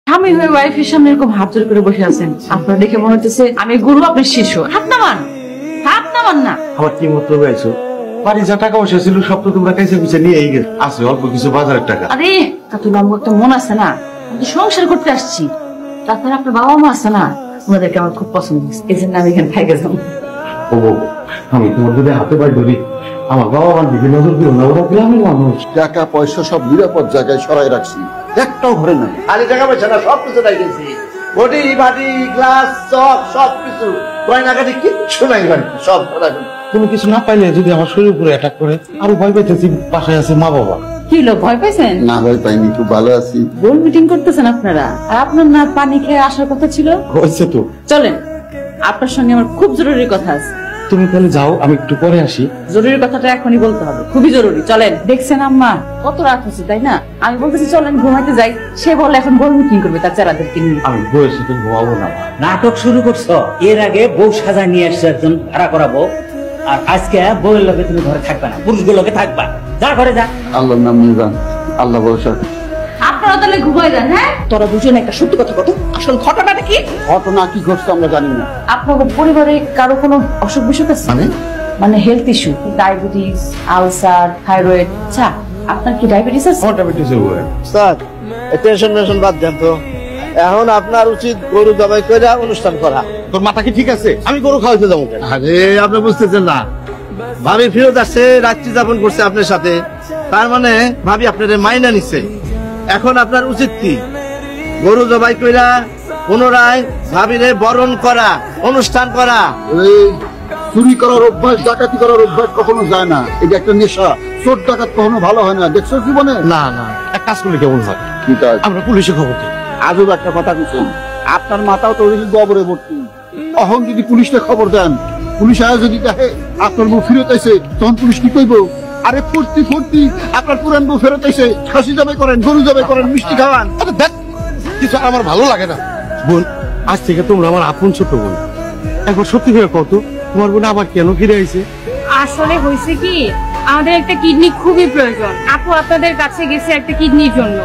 স্বামী হয়ে ওয়াইফের সামনে এরকম হাত জোড় করে বসে আছেন, আপনার দেখে মনে হচ্ছে আমি গুরু, আপনার শিষ্য। হাত নামান, হাত নামান না। আমার কি মতো হয়েছো? বাড়ি যা টাকা পয়সা ছিল সব তো তোমরা কাছে পিছিয়ে নিয়ে গেছে, আছে অল্প কিছু বাজারের টাকা। আরে কাতুল, আমার একটা মন আছে না, আমি সংসার করতে আসছি। তাছাড়া আপনার বাবা মা আছে না, ওনাদেরকে আমার খুব পছন্দ হয়েছে, এই জন্য আমি এখানে থাইকে যাবো। ও আমি তোমার যদি হাতে পাই ধরি, আমার বাবা মার দিকে নজর দিও না, ওরা গ্রামের মানুষ। টাকা পয়সা সব নিরাপদ জায়গায় সরাই রাখছি, একটাও ঘরে নাই। খালি টাকা পয়সা না, সবকিছু নাই গেছি। বডি বাটি গ্লাস চক সবকিছু, গয়নাগাটি কিচ্ছু নাই, সব তুমি কিছু না পাইলে যদি আমার শরীর উপরে অ্যাটাক করে, আরো ভয় পাইতেছি। বাসায় আছে মা বাবা। কি লোক ভয় পাইছেন? না ভয় পাইনি, খুব ভালো আছি। গোল মিটিং করতেছেন আপনারা, আর আপনার না পানি খেয়ে আসার কথা ছিল। হয়েছে তো, চলেন, আপনার সঙ্গে আমার খুব জরুরি কথা আছে। তুমি তাহলে যাও, আমি একটু পরে আসি। জরুরি কথাটা এখনই বলতে হবে, খুবই জরুরি। চলেন। দেখছেন আম্মা কত রাত হচ্ছে, তাই না? আমি বলতেছি চলেন ঘুমাইতে যাই, সে বলে এখন গোল মিটিং করবে তার চেরাদেরকে নিয়ে। আমি বউয়ের সাথে ঘুমাবো না। নাটক শুরু করছো, এর আগে বউ সাজা নিয়ে আসছে একজন ভাড়া করাবো, আর আজকে বউয়ের লগে তুমি ঘরে থাকবে না, পুরুষগুলোকে থাকবা। যা ঘরে যা। আল্লাহর নাম নিয়ে যান, আল্লাহ ভরসা। আপনারা তাহলে ঘুমাই যান। হ্যাঁ, তোরা দুজন একটা সত্যি কথা কত, আসল ঘটনাটা কি? ঘটনা কি ঘটছে আমরা জানি না। আপনার পরিবারে কারো কোনো অসুখ বিসুখ আছে? মানে health issue, diabetes, ulcer, thyroid? আচ্ছা, আপনার কি ডায়াবেটিস আছে? স্যার টেনশন মেনশন বাদ দেন তো, এখন আপনার উচিত গরু জবাই করে অনুষ্ঠান করা। তোর মাথা কি ঠিক আছে? আমি গরু খাওয়াইতে যাবো কেন? আরে আপনি বুঝতেছেন না, ভাবি ফিরত আসছে, রাত্রি যাপন করছে আপনার সাথে, তার মানে ভাবি আপনার মাইনা নিচ্ছে। এখন আপনার উচিত কি, গরু জবাই কইরা পুনরায় ভাবিরে বরণ করা, অনুষ্ঠান করা। এই চুরি করার অভ্যাস, ডাকাতি করার অভ্যাস কখনো যায় না, এটা একটা নেশা। চোর ডাকাত কখনো ভালো হয় না, দেখছো জীবনে? না না, এক কাজ করলে কেমন হয়? কি কাজ? আমরা পুলিশে খবর দিই। আজব একটা কথা বলছেন, আপনার মাথাও তো গোবরে ভর্তি। এখন যদি পুলিশকে খবর দেন, পুলিশ আয়া যদি দেখে আপনার বউ ফেরত আইছে, তখন পুলিশ কি কইব? আরে ফুর্তি ফুর্তি, আপনার পুরান বউ ফেরত আইছে, খাসি জবাই করেন, গরু জবাই করেন, মিষ্টি খাওয়ান। কিছু আমার ভালো লাগে না। বোন, আজ থেকে তোমরা আমার আপন ছোট বোন। একবার সত্যি করে কত, তোমার বোন আবার কেন ফিরে আইছে? আসলে হয়েছে কি, আমাদের একটা কিডনি খুবই প্রয়োজন। আপু আপনাদের কাছে গেছে একটা কিডনির জন্য।